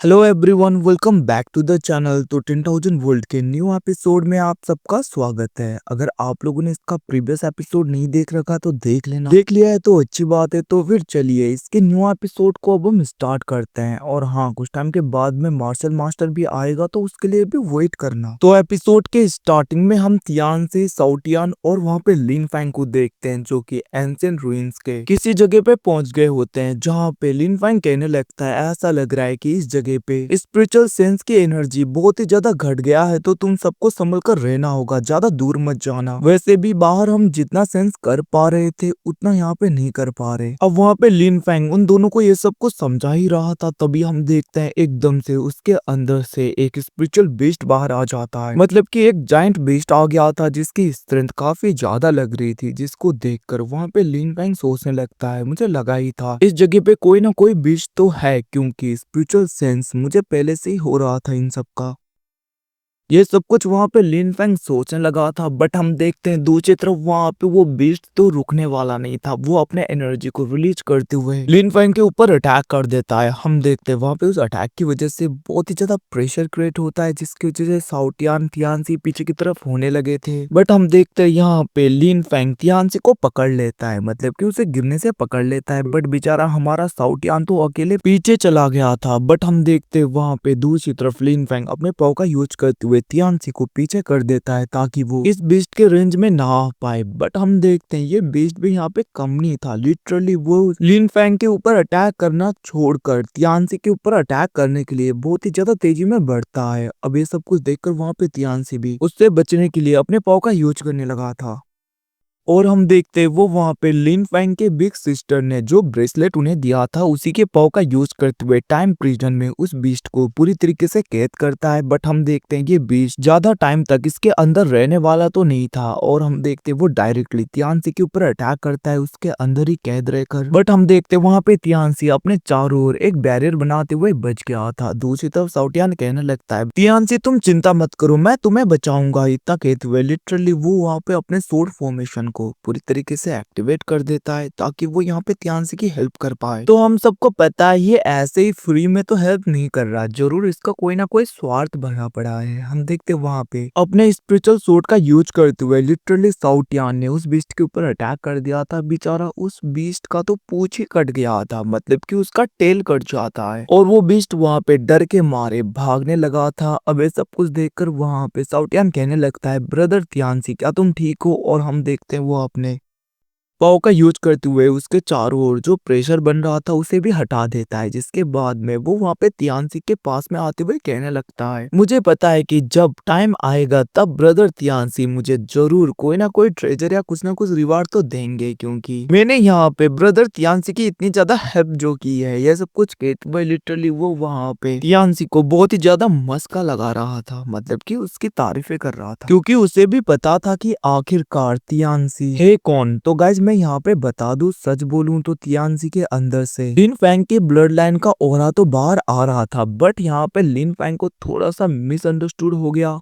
Hello everyone, welcome back to the channel. तो 10,000 world के new episode में आप सबका स्वागत है। अगर आप लोगों ने इसका प्रीवियस एपिसोड नहीं देख रखा तो देख लेना, देख लिया है तो अच्छी बात है। तो फिर चलिए इसके न्यू एपिसोड को अब हम स्टार्ट करते हैं। और हाँ, कुछ टाइम के बाद में मार्शल मास्टर भी आएगा तो उसके लिए भी वेट करना। तो एपिसोड के स्टार्टिंग में हम तियान से साउटियान और वहाँ पे लिन फैंग को देखते हैं, जो कि एंशिएंट रूइंस के किसी जगह पे पहुंच गए होते हैं, जहाँ पे लिन फैंग कहने लगता है ऐसा लग रहा है कि इस जगह पे स्पिरिचुअल सेंस की एनर्जी बहुत ही ज्यादा घट गया है, तो तुम सबको संभल कर रहना होगा, ज्यादा दूर मत जाना। वैसे भी बाहर हम जितना सेंस कर पा रहे थे उतना यहाँ पे नहीं कर पा रहे। अब वहाँ पे लिन फैंग उन दोनों को ये सब कुछ समझा ही रहा था, तभी हम देखते हैं एकदम से उसके अंदर से एक स्पिरिचुअल बीस्ट बाहर आ जाता है। मतलब कि एक जाइंट बीस्ट आ गया था जिसकी स्ट्रेंथ काफी ज्यादा लग रही थी, जिसको देखकर वहाँ पे लिन फैंग सोचने लगता है मुझे लगा ही था इस जगह पे कोई ना कोई बीस्ट तो है, क्योंकि स्पिरिचुअल सेंस मुझे पहले से ही हो रहा था इन सब का। ये सब कुछ वहां पे लिन फैंग सोचने लगा था, बट हम देखते हैं दूसरी तरफ वहां पे वो बीस्ट तो रुकने वाला नहीं था। वो अपने एनर्जी को रिलीज करते हुए लिन फैंग के ऊपर अटैक कर देता है। हम देखते हैं वहां पे उस अटैक की वजह से बहुत ही ज्यादा प्रेशर क्रिएट होता है, जिसकी वजह से साउटियान तियानसी पीछे की तरफ होने लगे थे। बट हम देखते हैं यहाँ पे लिन फैंग तियानसी को पकड़ लेता है, मतलब कि उसे गिरने से पकड़ लेता है। बट बेचारा हमारा साउटियान तो अकेले पीछे चला गया था। बट हम देखते हैं वहां पे दूसरी तरफ लिन फैंग अपने पाव का यूज करते हुए तियानसी को पीछे कर देता है, ताकि वो इस बीस्ट के रेंज में ना आ पाए। बट हम देखते हैं ये बीस्ट भी यहाँ पे कम नहीं था। लिटरली वो लिन फैंग के ऊपर अटैक करना छोड़कर तियानसी के ऊपर अटैक करने के लिए बहुत ही ज्यादा तेजी में बढ़ता है। अब ये सब कुछ देखकर वहां पे तियानसी भी उससे बचने के लिए अपने पाव का यूज करने लगा था। और हम देखते हैं वो वहां पे लिन फैंग के बिग सिस्टर ने जो ब्रेसलेट उन्हें दिया था उसी के पाव का यूज करते हुए टाइम प्रिजन में उस बीस्ट को पूरी तरीके से कैद करता है। बट हम देखते हैं ये बीस्ट ज्यादा टाइम तक इसके अंदर रहने वाला तो नहीं था, और हम देखते हैं वो डायरेक्टली तियानसी के ऊपर अटैक करता है उसके अंदर ही कैद रहकर। बट हम देखते हैं वहां पे तियानसी अपने चारों ओर एक बैरियर बनाते हुए बच गया था। दूसरी तरफ साउटियान कहने लगता है तियानसी तुम चिंता मत करो, मैं तुम्हें बचाऊंगा। इतना कहते हुए लिटरली वो वहां पे अपने सोर्ड फॉर्मेशन को पूरी तरीके से एक्टिवेट कर देता है, ताकि वो यहाँ पे तियानसी की हेल्प कर पाए। तो हम सबको पता है ये ऐसे ही फ्री में तो हेल्प नहीं कर रहा, जरूर इसका कोई ना कोई स्वार्थ भरा पड़ा है। हम देखते वहां पे अपने स्पिरिचुअल सोर्ड का यूज करते हुए लिटरली साउटियान ने उस बीस्ट के ऊपर अटैक कर दिया था। बेचारा उस बीस्ट का तो पूंछ ही कट गया था, मतलब कि उसका टेल कट जाता है, और वो बीस्ट वहां पे डर के मारे भागने लगा था। अब ये सब कुछ देखकर वहां पे साउटियान कहने लगता है ब्रदर तियानसी क्या तुम ठीक हो? और हम देखते हैं वो अपने पाव का यूज करते हुए उसके चारों ओर जो प्रेशर बन रहा था उसे भी हटा देता है, जिसके बाद में वो वहां पे तियानसी के पास में आते हुए कहने लगता है मुझे पता है कि जब टाइम आएगा तब ब्रदर तियानसी मुझे जरूर कोई ना कोई ट्रेजर या कुछ ना कुछ रिवार्ड तो देंगे, क्योंकि मैंने यहाँ पे ब्रदर तियानसी की इतनी ज्यादा हेल्प जो की है। यह सब कुछ कहते हुए लिटरली वो वहां पे तियानसी को बहुत ही ज्यादा मस्का लगा रहा था, मतलब कि उसकी तारीफें कर रहा था, क्योंकि उसे भी पता था कि आखिरकार तियानसी है कौन। तो गाइज मैं यहाँ पे बता दूं, सच बोलूं तो तियानसी के अंदर से लिन फैंग की ब्लड लाइन का ऑरा तो बाहर आ रहा था, बट यहाँ पे लिन फैंग को थोड़ा सा मिसअंडरस्टूड हो गया।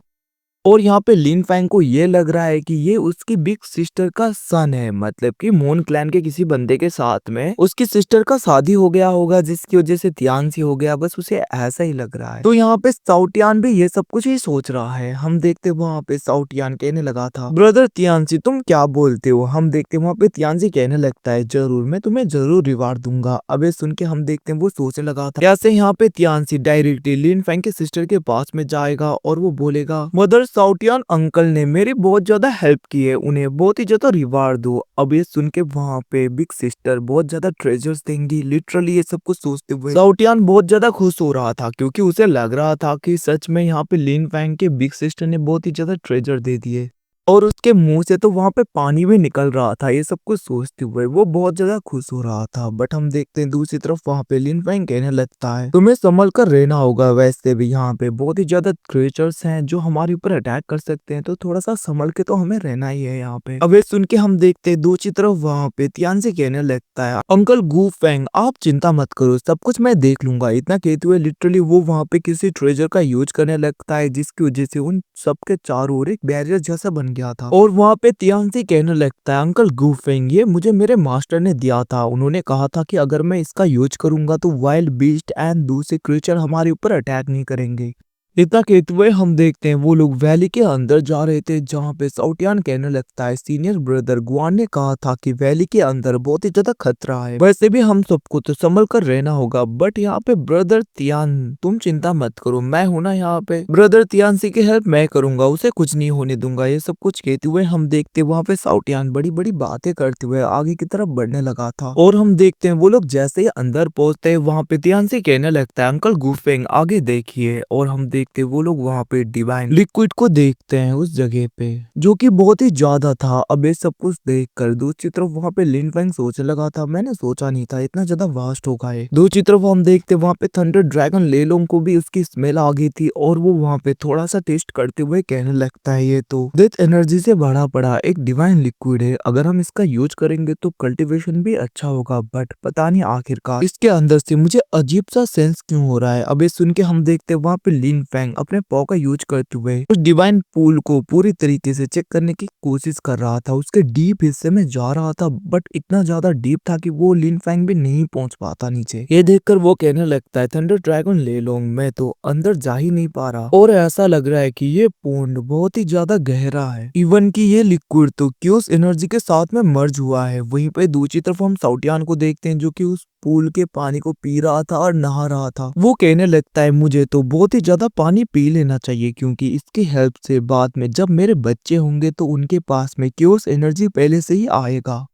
और यहाँ पे लिन फैंग को ये लग रहा है कि ये उसकी बिग सिस्टर का सन है, मतलब कि मून क्लैन के किसी बंदे के साथ में उसकी सिस्टर का शादी हो गया होगा, जिसकी वजह से तियानसी हो गया, बस उसे ऐसा ही लग रहा है। तो यहाँ पे साउटियान भी ये सब कुछ ही सोच रहा है। हम देखते वहाँ पे साउटियान कहने लगा था ब्रदर तियानसी तुम क्या बोलते हो? हम देखते वहाँ पे तियानसी कहने लगता है जरूर, मैं तुम्हें जरूर रिवार्ड दूंगा। अब ये सुन के हम देखते हैं वो सोचने लगा था कैसे यहाँ पे तियानसी डायरेक्टली लिन फैंग के सिस्टर के पास में जाएगा और वो बोलेगा मदर साउटियान अंकल ने मेरी बहुत ज्यादा हेल्प की है, उन्हें बहुत ही ज्यादा रिवार्ड दो। अब ये सुन के वहाँ पे बिग सिस्टर बहुत ज्यादा ट्रेजर्स देंगी। लिटरली ये सब कुछ सोचते हुए साउटियान बहुत ज्यादा खुश हो रहा था, क्योंकि उसे लग रहा था कि सच में यहाँ पे लिन फैंग के बिग सिस्टर ने बहुत ही ज्यादा ट्रेजर दे दिए, और उसके मुंह से तो वहां पे पानी भी निकल रहा था। ये सब कुछ सोचते हुए वो बहुत ज्यादा खुश हो रहा था। बट हम देखते हैं दूसरी तरफ वहां पे लिन फैंग कहने लगता है तुम्हें संभल कर रहना होगा, वैसे भी यहाँ पे बहुत ही ज्यादा क्रिएचर्स हैं जो हमारे ऊपर अटैक कर सकते हैं, तो थोड़ा सा संभल के तो हमें रहना ही है यहाँ पे। अब ये सुन के हम देखते हैं दूसरी तरफ वहां पे तियानसी कहने लगता है अंकल गू फैंग आप चिंता मत करो, सब कुछ मैं देख लूंगा। इतना कहते हुए लिटरली वो वहां पे किसी ट्रेजर का यूज करने लगता है, जिसकी वजह से उन सबके चारों ओर एक बैरियर जैसा बन गया था। और वहाँ पे तियांसी कहने लगता है, अंकल गुफेंग, ये मुझे मेरे मास्टर ने दिया था। उन्होंने कहा था कि अगर मैं इसका यूज करूंगा तो वाइल्ड बीस्ट एंड दूसरे क्रीचर हमारे ऊपर अटैक नहीं करेंगे। इतना कहते हुए हम देखते हैं वो लोग वैली के अंदर जा रहे थे, जहाँ पे साउटियान कहने लगता है, सीनियर ब्रदर गुआन ने कहा था कि वैली के अंदर बहुत ही ज्यादा खतरा है, वैसे भी हम सबको तो संभल कर रहना होगा। बट यहाँ पे ब्रदर तियान, तुम चिंता मत करो, मैं हूं ना यहाँ पे। ब्रदर तियानसी की हेल्प मैं करूंगा, उसे कुछ नहीं होने दूंगा। ये सब कुछ कहते हुए हम देखते वहाँ पे साउटियान बड़ी बड़ी बातें करते हुए आगे की तरफ बढ़ने लगा था। और हम देखते हैं वो लोग जैसे ही अंदर पहुंचते हैं, वहाँ पे तियानसी कहने लगता है, अंकल गुफेंग आगे देखिए। और हम देखते वो लोग वहाँ पे डिवाइन लिक्विड को देखते हैं उस जगह पे, जो कि बहुत ही ज्यादा था। अब ये सब कुछ देखकर दूसरी तरफ वहाँ पे लिन फैंग सोचने लगा था, मैंने सोचा नहीं था इतना ज्यादा वास्ट होगा ये। दूसरी तरफ हम देखते वहाँ पे थंडर ड्रैगन लेलोंग को भी उसकी स्मेल आ गई थी, और वो वहाँ पे थोड़ा सा टेस्ट करते हुए कहने लगता है, ये तो डेथ एनर्जी से भरा पड़ा एक डिवाइन लिक्विड है, अगर हम इसका यूज करेंगे तो कल्टीवेशन भी अच्छा होगा। बट पता नहीं आखिरकार इसके अंदर से मुझे अजीब सा सेंस क्यों हो रहा है। अब ये सुन के हम देखते वहाँ पे लिन फैंग अपने पॉ का यूज करते हुए उस डिवाइन पूल को पूरी तरीके से चेक करने की कोशिश कर रहा था। उसके डीप हिस्से में जा रहा था, बट इतना ज्यादा डीप था कि वो लिन फैंग भी नहीं पहुंच पाता नीचे। ये देखकर वो कहने लगता है, थंडर ड्रैगन ले लो, मैं तो अंदर जा ही नहीं पा रहा, और ऐसा लग रहा है कि ये पॉन्ड बहुत ही ज्यादा गहरा है, इवन कि ये लिक्विड तो क्यूस एनर्जी के साथ में मर्ज हुआ है। वहीं पे दूसरी तरफ हम साउटियान को देखते हैं, जो कि उस पूल के पानी को पी रहा था और नहा रहा था। वो कहने लगता है, मुझे तो बहुत ही ज्यादा पानी पी लेना चाहिए, क्योंकि इसकी हेल्प से बाद में जब मेरे बच्चे होंगे तो उनके पास में क्यूस एनर्जी पहले से ही आएगा,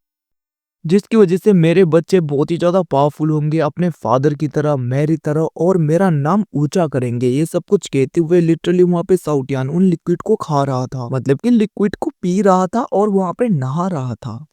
जिसकी वजह से मेरे बच्चे बहुत ही ज्यादा पावरफुल होंगे, अपने फादर की तरह, मेरी तरह, और मेरा नाम ऊंचा करेंगे। ये सब कुछ कहते हुए लिटरली वहाँ पे साउटियान उन लिक्विड को खा रहा था, मतलब कि लिक्विड को पी रहा था और वहाँ पे नहा रहा था।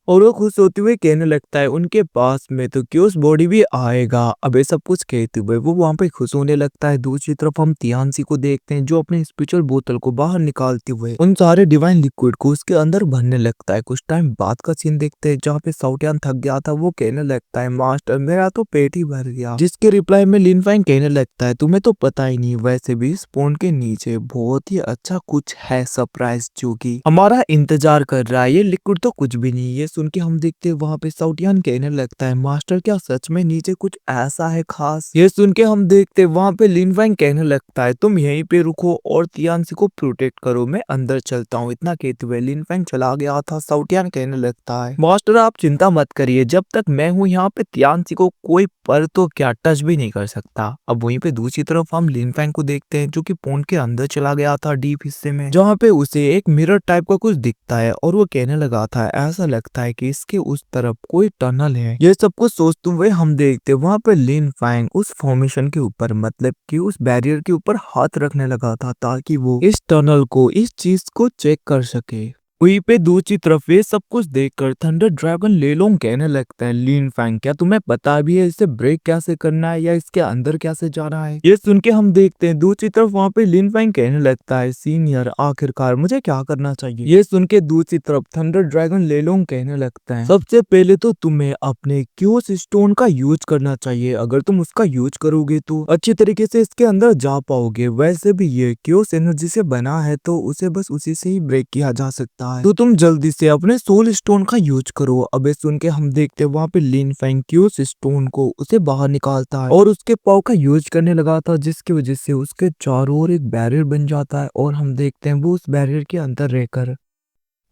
और वो खुश होते हुए कहने लगता है, उनके पास में तो क्यूस बॉडी भी आएगा। अब ये सब कुछ कहते हुए वो वहां पे खुश होने लगता है। दूसरी तरफ हम तियांसी को देखते हैं, जो अपने स्पेशल बोतल को बाहर निकालते हुए उन सारे डिवाइन लिक्विड को उसके अंदर भरने लगता है। कुछ टाइम बाद का सीन देखते हैं, जहाँ पे साउटियान थक गया था। वो कहने लगता है, मास्टर मेरा तो पेट ही भर गया। जिसके रिप्लाई में लिन फैंग कहने लगता है, तुम्हें तो पता ही नहीं, वैसे भी इस पॉन्ड के नीचे बहुत ही अच्छा कुछ है सरप्राइज, जो कि हमारा इंतजार कर रहा है। ये लिक्विड तो कुछ भी नहीं। ये सुन के हम देखते हैं वहाँ पे साउटियान कहने लगता है, मास्टर क्या सच में नीचे कुछ ऐसा है खास। ये सुन के हम देखते हैं वहाँ पे लिन फैंग कहने लगता है, तुम यहीं पे रुको और तियांसी को प्रोटेक्ट करो, मैं अंदर चलता हूँ। इतना कहते हुए लिन फैंग चला गया था। साउटियान कहने लगता है, मास्टर आप चिंता मत करिए, जब तक मैं हूँ यहाँ पे तियांसी को कोई पर तो क्या टच भी नहीं कर सकता। अब वहीं पे दूसरी तरफ हम लिन फैंग को देखते हैं, जो कि पॉन्ड के अंदर चला गया था डीप हिस्से में, जहाँ पे उसे एक मिरर टाइप का कुछ दिखता है, और वो कहने लगा था, ऐसा लगता है कि इसके उस तरफ कोई टनल है। ये सब कुछ सोचते हुए हम देखते वहाँ पे लिन फैंग उस फॉर्मेशन के ऊपर, मतलब कि उस बैरियर के ऊपर हाथ रखने लगा था, ताकि वो इस टनल को, इस चीज को चेक कर सके। वहीं पे दूसरी तरफ ये सब कुछ देखकर थंडर ड्रैगन लेलोंग कहने लगता है, लिन फैंग क्या तुम्हें पता भी है इसे ब्रेक कैसे करना है या इसके अंदर कैसे जाना है। ये सुन के हम देखते हैं दूसरी तरफ वहाँ पे लिन फैंग कहने लगता है, सीनियर आखिरकार मुझे क्या करना चाहिए। ये सुन के दूसरी तरफ थंडर ड्रैगन लेलोंग कहने लगता है, सबसे पहले तो तुम्हें अपने क्यूस स्टोन का यूज करना चाहिए, अगर तुम उसका यूज करोगे तो अच्छी तरीके से इसके अंदर जा पाओगे। वैसे भी ये क्यूस एनर्जी से बना है, तो उसे बस उसी से ही ब्रेक किया जा सकता है, तो तुम जल्दी से अपने सोल स्टोन का यूज करो। अब ये सुन के हम देखते हैं वहाँ पे लिन फैंग क्यूस स्टोन को उसे बाहर निकालता है और उसके पाव का यूज करने लगा था, जिसकी वजह से उसके चारों ओर एक बैरियर बन जाता है, और हम देखते हैं वो उस बैरियर के अंदर रहकर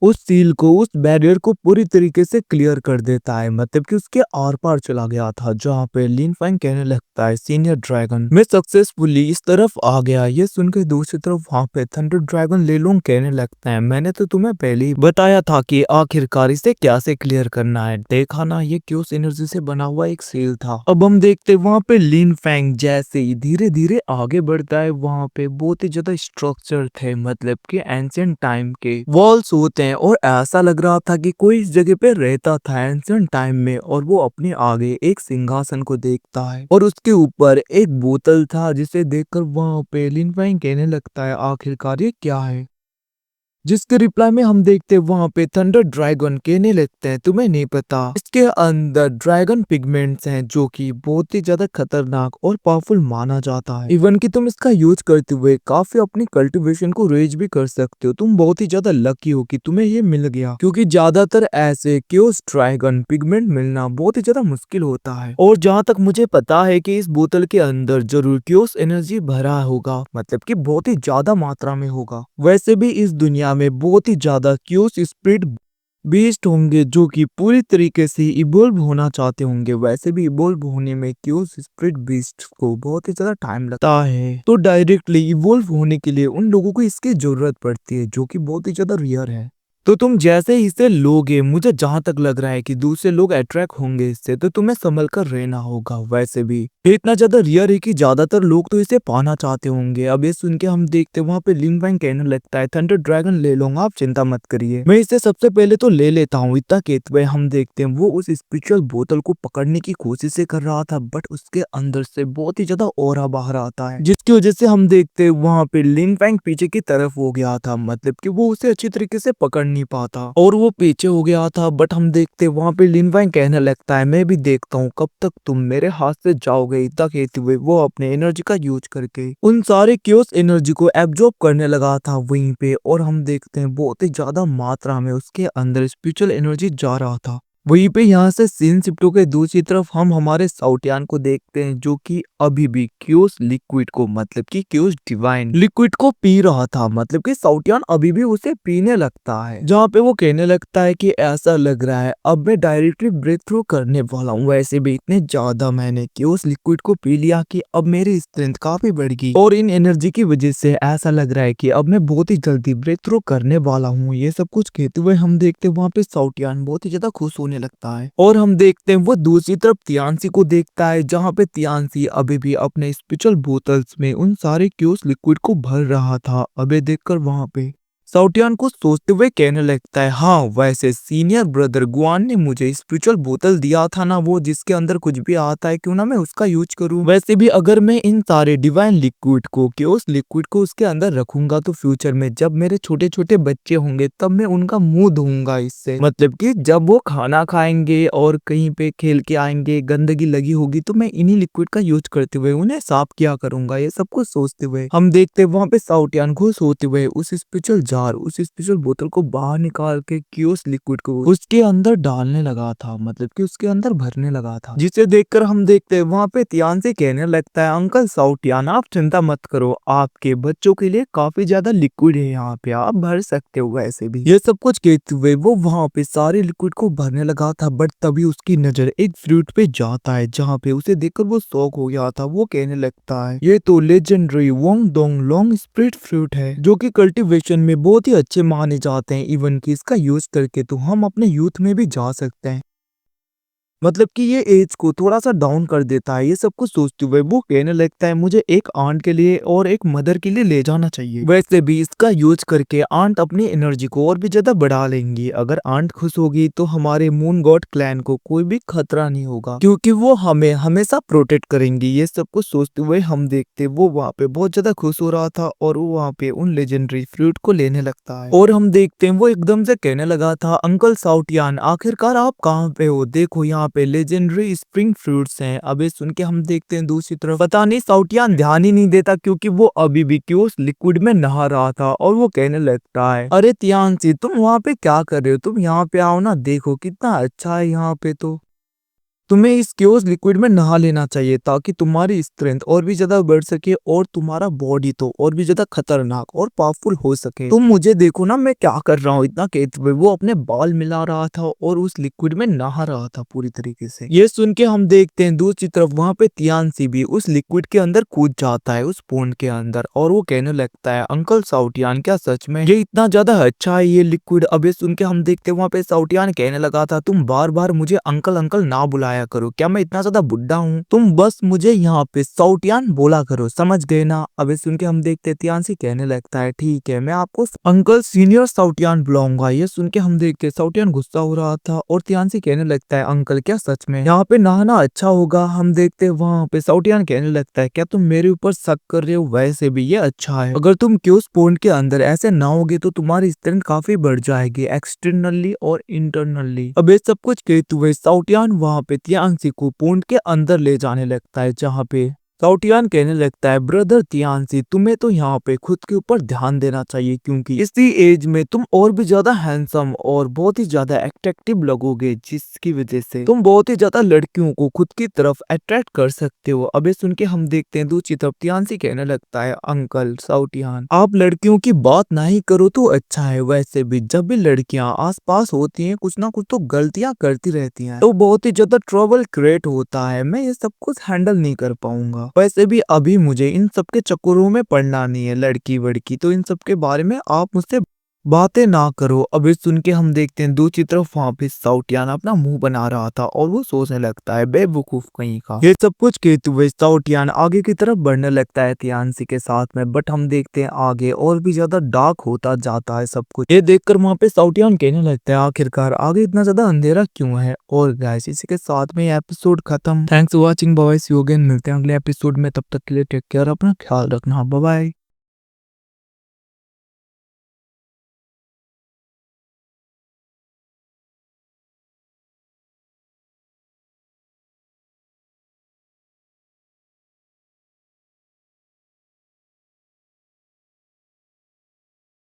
उस सील को, उस बैरियर को पूरी तरीके से क्लियर कर देता है, मतलब कि उसके आर पार चला गया था। जहाँ पे लिन फैंग कहने लगता है, सीनियर ड्रैगन मैं सक्सेसफुली इस तरफ आ गया। ये सुनकर दूसरी तरफ वहाँ पे थंडर ड्रैगन लेलोंग कहने लगता है, मैंने तो तुम्हें पहले ही बताया था कि आखिरकार इसे कैसे क्लियर करना है, देखा ना, ये क्यूस एनर्जी से बना हुआ एक सील था। अब हम देखते वहाँ पे लिन फैंग जैसे ही धीरे धीरे आगे बढ़ता है, वहाँ पे बहुत ही ज्यादा स्ट्रक्चर थे, मतलब कि एंशिएंट टाइम के वॉल्स होते हैं, और ऐसा लग रहा था कि कोई इस जगह पे रहता था एंशिएंट टाइम में। और वो अपने आगे एक सिंहासन को देखता है, और उसके ऊपर एक बोतल था, जिसे देखकर वहां पे लिन फैंग कहने लगता है, आखिरकार ये क्या है। जिसके रिप्लाई में हम देखते हैं वहाँ पे थंडर ड्रैगन कहने लगते हैं तुम्हें नहीं पता इसके अंदर ड्रैगन पिगमेंट्स हैं जो कि बहुत ही ज्यादा खतरनाक और पावरफुल माना जाता है। इवन कि तुम इसका यूज करते हुए काफी अपनी कल्टीवेशन को रेज भी कर सकते हो। तुम बहुत ही ज्यादा लकी हो कि तुम्हें ये मिल गया, क्योंकि ज्यादातर ऐसे क्योस ड्रैगन पिगमेंट मिलना बहुत ही ज्यादा मुश्किल होता है। और जहाँ तक मुझे पता है कि इस बोतल के अंदर जरूर क्योस एनर्जी भरा होगा, मतलब कि बहुत ही ज्यादा मात्रा में होगा। वैसे भी इस दुनिया में बहुत ही ज्यादा क्योस स्पिरिट बीस्ट होंगे जो कि पूरी तरीके से इवोल्व होना चाहते होंगे। वैसे भी इवोल्व होने में क्योस स्पिरिट बीस्ट को बहुत ही ज्यादा टाइम लगता है, तो डायरेक्टली इवोल्व होने के लिए उन लोगों को इसकी जरूरत पड़ती है जो कि बहुत ही ज्यादा रेयर है। तो तुम जैसे ही इसे लोगे, मुझे जहां तक लग रहा है कि दूसरे लोग अट्रैक्ट होंगे इससे, तो तुम्हें संभल कर रहना होगा। वैसे भी ये इतना ज्यादा रियर है कि ज्यादातर लोग तो इसे पाना चाहते होंगे। अब ये सुन के हम देखते वहां पे लिंग वैंग कहने लगता है थंडर ड्रैगन ले लूंगा, आप चिंता मत करिए, मैं इसे सबसे पहले तो ले लेता हूँ। इतना कहते हुए हम देखते हैं वो उस स्पिरिचुअल बोतल को पकड़ने की कोशिश कर रहा था, बट उसके अंदर से बहुत ही ज्यादा ऑरा बाहर आता है, जिसकी वजह से हम देखते हैं वहां पे लिंग वैंग पीछे की तरफ हो गया था, मतलब कि वो उसे अच्छी तरीके से पकड़ नहीं पाता और वो पीछे हो गया था। बट हम देखते वहां पे लिन वैंग कहने लगता है मैं भी देखता हूँ कब तक तुम मेरे हाथ से जाओगे। इतना कहते हुए वो अपने एनर्जी का यूज करके उन सारे क्योस एनर्जी को एब्जॉर्ब करने लगा था वहीं पे। और हम देखते हैं बहुत ही ज्यादा मात्रा में उसके अंदर स्पिरिचुअल एनर्जी जा रहा था। वहीं पे यहाँ से सीन शिफ्ट होकर दूसरी तरफ हम हमारे साउटियान को देखते हैं जो कि अभी भी क्योस लिक्विड को, मतलब कि क्योस डिवाइन लिक्विड को पी रहा था। मतलब कि साउटियान अभी भी उसे पीने लगता है, जहाँ पे वो कहने लगता है कि ऐसा लग रहा है अब मैं डायरेक्टली ब्रेक थ्रू करने वाला हूँ। वैसे भी इतने ज्यादा मैंने क्योस लिक्विड को पी लिया कि अब मेरी स्ट्रेंथ काफी बढ़ गई और इन एनर्जी की वजह से ऐसा लग रहा है कि अब मैं बहुत ही जल्दी ब्रेक थ्रू करने वाला हूँ। ये सब कुछ कहते हुए हम देखते वहाँ पे साउटियान बहुत ही ज्यादा खुश होने लगता है। और हम देखते हैं वो दूसरी तरफ तियांसी को देखता है, जहाँ पे तियांसी अभी भी अपने स्पेशल बोतल्स में उन सारे क्यूस लिक्विड को भर रहा था। अबे देखकर वहां पे साउटियान को सोचते हुए कहने लगता है हाँ वैसे सीनियर ब्रदर गुआन ने मुझे स्पिरिचुअल बोतल दिया था ना, वो जिसके अंदर कुछ भी आता है, क्यों ना मैं उसका यूज करूं। वैसे भी अगर मैं इन सारे डिवाइन लिक्विड को क्योस लिक्विड को उसके अंदर रखूंगा तो फ्यूचर में जब मेरे छोटे छोटे बच्चे होंगे तब मैं उनका मुंह धोऊंगा इससे। मतलब कि जब वो खाना खाएंगे और कहीं पे खेल के आएंगे गंदगी लगी होगी तो मैं इन्हीं लिक्विड का यूज करते हुए उन्हें साफ किया करूंगा। ये सब कुछ सोचते हुए हम देखते वहां पे साउटियान खुश होते हुए उस स्पेशल उस स्पेशल बोतल को बाहर निकाल के क्योस लिक्विड को उसके अंदर डालने लगा था, मतलब कि उसके अंदर भरने लगा था। जिसे देखकर हम देखते हैं वहां पे तियान से कहने लगता है अंकल साउटियान आप चिंता मत करो, आपके बच्चों के लिए काफी ज्यादा लिक्विड है यहाँ पे, आप भर सकते हो। वैसे भी ये सब कुछ कहते हुए वो वहां पे सारे लिक्विड को भरने लगा था, बट तभी उसकी नजर एक फ्रूट पे जाता है जहाँ पे उसे देखकर वो शॉक हो गया था। वो कहने लगता है ये तो लेजेंडरी वोंग डोंग लोंग स्प्रिट फ्रूट है जो कि कल्टीवेशन में बहुत ही अच्छे माने जाते हैं। इवन कि इसका यूज करके तो हम अपने यूथ में भी जा सकते हैं, मतलब कि ये एज को थोड़ा सा डाउन कर देता है। ये सब कुछ सोचते हुए वो कहने लगता है मुझे एक आंट के लिए और एक मदर के लिए ले जाना चाहिए। वैसे भी इसका यूज करके आंट अपनी एनर्जी को और भी ज्यादा बढ़ा लेंगी। अगर आंट खुश होगी तो हमारे मून गॉड क्लैन को कोई भी खतरा नहीं होगा, क्योंकि वो हमें हमेशा प्रोटेक्ट करेंगी। ये सब कुछ सोचते हुए हम देखते वो वहाँ पे बहुत ज्यादा खुश हो रहा था और वो वहाँ पे उन लेजेंडरी फ्रूट को लेने लगता है। और हम देखते हैं वो एकदम से कहने लगा था अंकल साउटियान आखिरकार आप कहाँ पे हो, देखो यहाँ पे लेजेंडरी स्प्रिंग फ्रूट्स हैं। अबे सुन के हम देखते हैं दूसरी तरफ पता नहीं साउटियान ध्यान ही नहीं देता क्योंकि वो अभी भी क्योस लिक्विड में नहा रहा था। और वो कहने लगता है अरे तियांसी तुम वहाँ पे क्या कर रहे हो, तुम यहाँ पे आओ ना, देखो कितना अच्छा है यहाँ पे, तो तुम्हें इस क्योस लिक्विड में नहा लेना चाहिए ताकि तुम्हारी स्ट्रेंथ और भी ज्यादा बढ़ सके और तुम्हारा बॉडी तो और भी ज्यादा खतरनाक और पावरफुल हो सके। तुम मुझे देखो ना मैं क्या कर रहा हूँ। इतना कहते हुए वो अपने बाल मिला रहा था और उस लिक्विड में नहा रहा था पूरी तरीके से। ये सुन के हम देखते हैं दूसरी तरफ वहां पे तियांसी भी उस लिक्विड के अंदर कूद जाता है उस पोंड के अंदर और वो कहने लगता है अंकल साउटियान क्या सच में ये इतना ज्यादा अच्छा है ये लिक्विड। अब ये सुन के हम देखते हैं वहां पे साउटियान कहने लगा था तुम बार बार मुझे अंकल अंकल ना बुलाया बताया करो, क्या मैं इतना ज्यादा बुढ़ा हूँ? तुम बस मुझे यहाँ पे साउटियान बोला करो, समझ गए ना? अबे सुन के हम देखते तियांसी कहने लगता है ठीक है, मैं आपको अंकल सीनियर साउटियान बुलाऊंगा। ये सुन के हम देखते साउटियान गुस्सा हो रहा था और तियांसी कहने लगता है अंकल क्या सच में यहाँ पे नहाना अच्छा होगा? हम देखते वहां पे साउटियान कहने लगता है क्या तुम मेरे ऊपर शक कर रहे हो? वैसे भी ये अच्छा है, अगर तुम क्यूस पॉइंट के अंदर ऐसे नहाओगे तो तुम्हारी स्ट्रेंथ काफी बढ़ जाएगी एक्सटर्नली और इंटरनली। अब ये सब कुछ कहते हुए साउटियान वहां पे तियांसी को पॉइंट के अंदर ले जाने लगता है, जहाँ पे साउटियान कहने लगता है ब्रदर तियांसी तुम्हें तो यहाँ पे खुद के ऊपर ध्यान देना चाहिए, क्योंकि इसी एज में तुम और भी ज्यादा हैंडसम और बहुत ही ज्यादा अट्रैक्टिव लगोगे, जिसकी वजह से तुम बहुत ही ज्यादा लड़कियों को खुद की तरफ अट्रैक्ट कर सकते हो। अबे सुन के हम देखते हैं दूसरी तरफ तियांसी कहने लगता है अंकल साउटियान आप लड़कियों की बात नहीं करो तो अच्छा है, वैसे भी जब भी लड़कियां आस पास होती है कुछ ना कुछ तो गलतियां करती रहती हैं, तो बहुत ही ज्यादा ट्रबल क्रिएट होता है, मैं ये सब कुछ हैंडल नहीं कर पाऊंगा। वैसे भी अभी मुझे इन सब के चक्करों में पड़ना नहीं है, लड़की वड़की तो इन सब के बारे में आप मुझसे बातें ना करो। अभी सुन के हम देखते हैं दूसरी तरफ वहां पे साउटियान अपना मुंह बना रहा था और वो सोचने लगता है बेवकूफ कहीं का। ये सब कुछ कहते हुए साउटियान आगे की तरफ बढ़ने लगता है तियांसी के साथ में, बट हम देखते हैं आगे और भी ज्यादा डार्क होता जाता है सब कुछ। ये देखकर वहां पे साउटियान कहने लगता है आखिरकार आगे इतना ज्यादा अंधेरा क्यों है? और गाइस इसी के साथ में एपिसोड खत्म। Thanks for watching, bye, see you again, मिलते हैं अगले एपिसोड में, तब तक के लिए टेक केयर, अपना ख्याल रखना, बाय बाय।